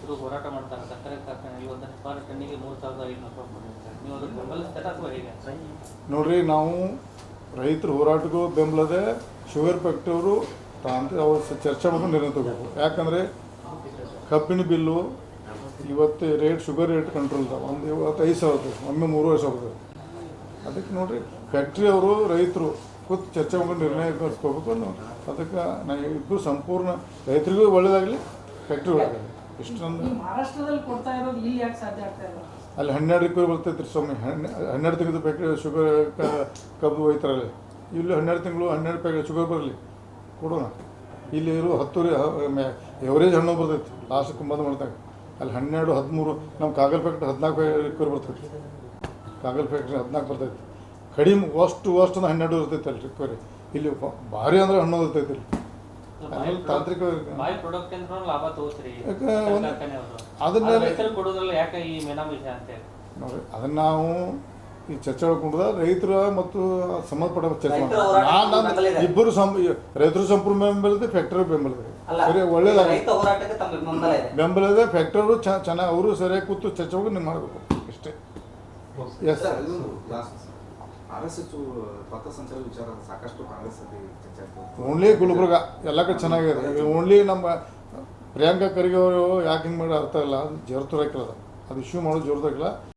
ರೈತರು ಹೋರಾಟ ಮಾಡ್ತಾರೆ ಸಕ್ಕರೆ ಕಾರ್ಖಾನೆಯಲ್ಲಿ ಒಂದು ಟನ್ನಿಗೆ 3,500 ರೂಪಾಯಿ ಕೊಟ್ಟಿರ್ತಾರೆ. ನೀವು ಅದಕ್ಕೆ ಬೆಂಬಲಿಸ್ತೀರಾ ಅಥವಾ ಹೇಗೆ? ನೋಡ್ರಿ, ನಾವು ರೈತರ ಹೋರಾಟಕ್ಕೂ ಬೆಂಬಲದೆ ಶುಗರ್ ಫ್ಯಾಕ್ಟ್ರಿಯವರು ಅವ್ರು ಚರ್ಚೆ ಮಾಡ್ಕೊಂಡು ನಿರ್ಣಯ ತಗೋಬೇಕು. ಯಾಕಂದರೆ ಕಬ್ಬಿನ ಬಿಲ್ಲು ಇವತ್ತು ರೇಟ್ ಶುಗರ್ ರೇಟ್ ಕಂಟ್ರೋಲ್ ಇದಾವೆ. ಒಂದು ಇವತ್ತು 5,000 ಒಮ್ಮೆ 3,000. ಅದಕ್ಕೆ ನೋಡಿರಿ, ಫ್ಯಾಕ್ಟ್ರಿ ಅವರು ರೈತರು ಕೂತು ಚರ್ಚೆ ಮಾಡ್ಕೊಂಡು ನಿರ್ಣಯ ಕಳಿಸ್ಕೋಬೇಕು. ಅದಕ್ಕೆ ನಾವು ಇಬ್ಬರು ಸಂಪೂರ್ಣ ರೈತರಿಗೂ ಒಳ್ಳೇದಾಗಲಿ, ಫ್ಯಾಕ್ಟ್ರಿ ಒಳ್ಳೇದಾಗಲಿ. ಇಷ್ಟೊಂದು ಮಹಾರಾಷ್ಟ್ರದಲ್ಲಿ ಕೊಡ್ತಾ ಇರೋದು ಇಲ್ಲಿ ಯಾಕೆ ಸಾಧ್ಯ ಆಗ್ತಾ ಇಲ್ಲ? ಅಲ್ಲಿ 12 ರೂಪಾಯಿ ಬರ್ತೈತೆ ರೀ ಸ್ವಾಮಿ. 12 ತಿಂಗಳು ಫ್ಯಾಕ್ಟ್ರಿ ಶುಗರ್ ಕಬ್ಬು ಒಯ್ತಾರಲ್ಲಿ. ಇಲ್ಲಿ 12 ತಿಂಗಳು 12 ಪ್ಯಾಕೆಟ್ ಶುಗರ್ ಬರಲಿ ಕೊಡೋಣ. ಇಲ್ಲಿ ಇರೋ 10 ಎವರೇಜ್ ಹಣ್ಣು ಬರ್ತೈತಿ ಲಾಸ್ಟ್ ಬಂದ್ ಮಾಡ್ದಾಗ. ಅಲ್ಲಿ 12, 13 ನಮ್ಮ ಕಾಗಲ್ ಫ್ಯಾಕ್ಟ್ರಿ 14 ರೂಪಾಯಿ ಬರ್ತೈತಿ. ಕಾಗಲ್ ಫ್ಯಾಕ್ಟ್ರಿ 14 ಬರ್ತೈತಿ. ಕಡಿಮೆ ಅಷ್ಟು 12 ಇರ್ತೈತೆ ಅಲ್ಲಿ ರಿಕ್ವರಿ. ಇಲ್ಲಿ ಭಾರಿ ಅಂದ್ರೆ ಹಣ್ಣು ಇರ್ತೈತಿ ಇಲ್ಲಿ. ಅದರಲ್ಲಿ ತಾಂತ್ರಿಕ ಲಾಭ ತಗೋತೀರಿ ಅದನ್ನ ಕೊಡೋದ್ರಲ್ಲಿ ಯಾಕೆ ಈ ಮೇನಾಮಿಷ ಅಂತೇಳಿ ನೋಡ್ರಿ, ಅದನ್ನ ನಾವು ಈ ಚರ್ಚೆ ಮಾಡ್ಕೊಂಡ್ರೆ ರೈತರ ಮತ್ತು ಸಂಬಂಧಪಟ್ಟ ಚರ್ಚೆ ಮಾಡಿ ಇಬ್ಬರು ರೈತರು ಸಂಪೂರ್ಣ ಬೆಂಬಲಿದೆ, ಫ್ಯಾಕ್ಟರಿ ಬೆಂಬಲಿದೆ. ಸರಿ, ಒಳ್ಳೇದಾಗ ಬೆಂಬಲ ಇದೆ. ಫ್ಯಾಕ್ಟರಿ ಚೆನ್ನಾಗಿ ಅವರು ಸರಿಯಾಗಿ ಕೂತು ಚರ್ಚೆ ಹೋಗಿ ನೀವು ಮಾಡಬೇಕು ಇಷ್ಟೇ. ಎಸ್ ಓನ್ಲಿ ಗುಲ್ಬರ್ಗ ಎಲ್ಲ ಕಡೆ ಚೆನ್ನಾಗಿದೆ. ಓನ್ಲಿ ನಮ್ಮ ಪ್ರಿಯಾಂಕಾ ಖರ್ಗೆ ಅವರು ಯಾಕೆ ಹಿಂಗೆ ಮಾಡಿ ಅರ್ಥ ಇಲ್ಲ. ಅದು ಜೋರು ತರಕಿಲ್ಲ, ಅದು ಇಶ್ಯೂ ಮಾಡೋದು ಜೋರು ತರಕಿಲ್ಲ.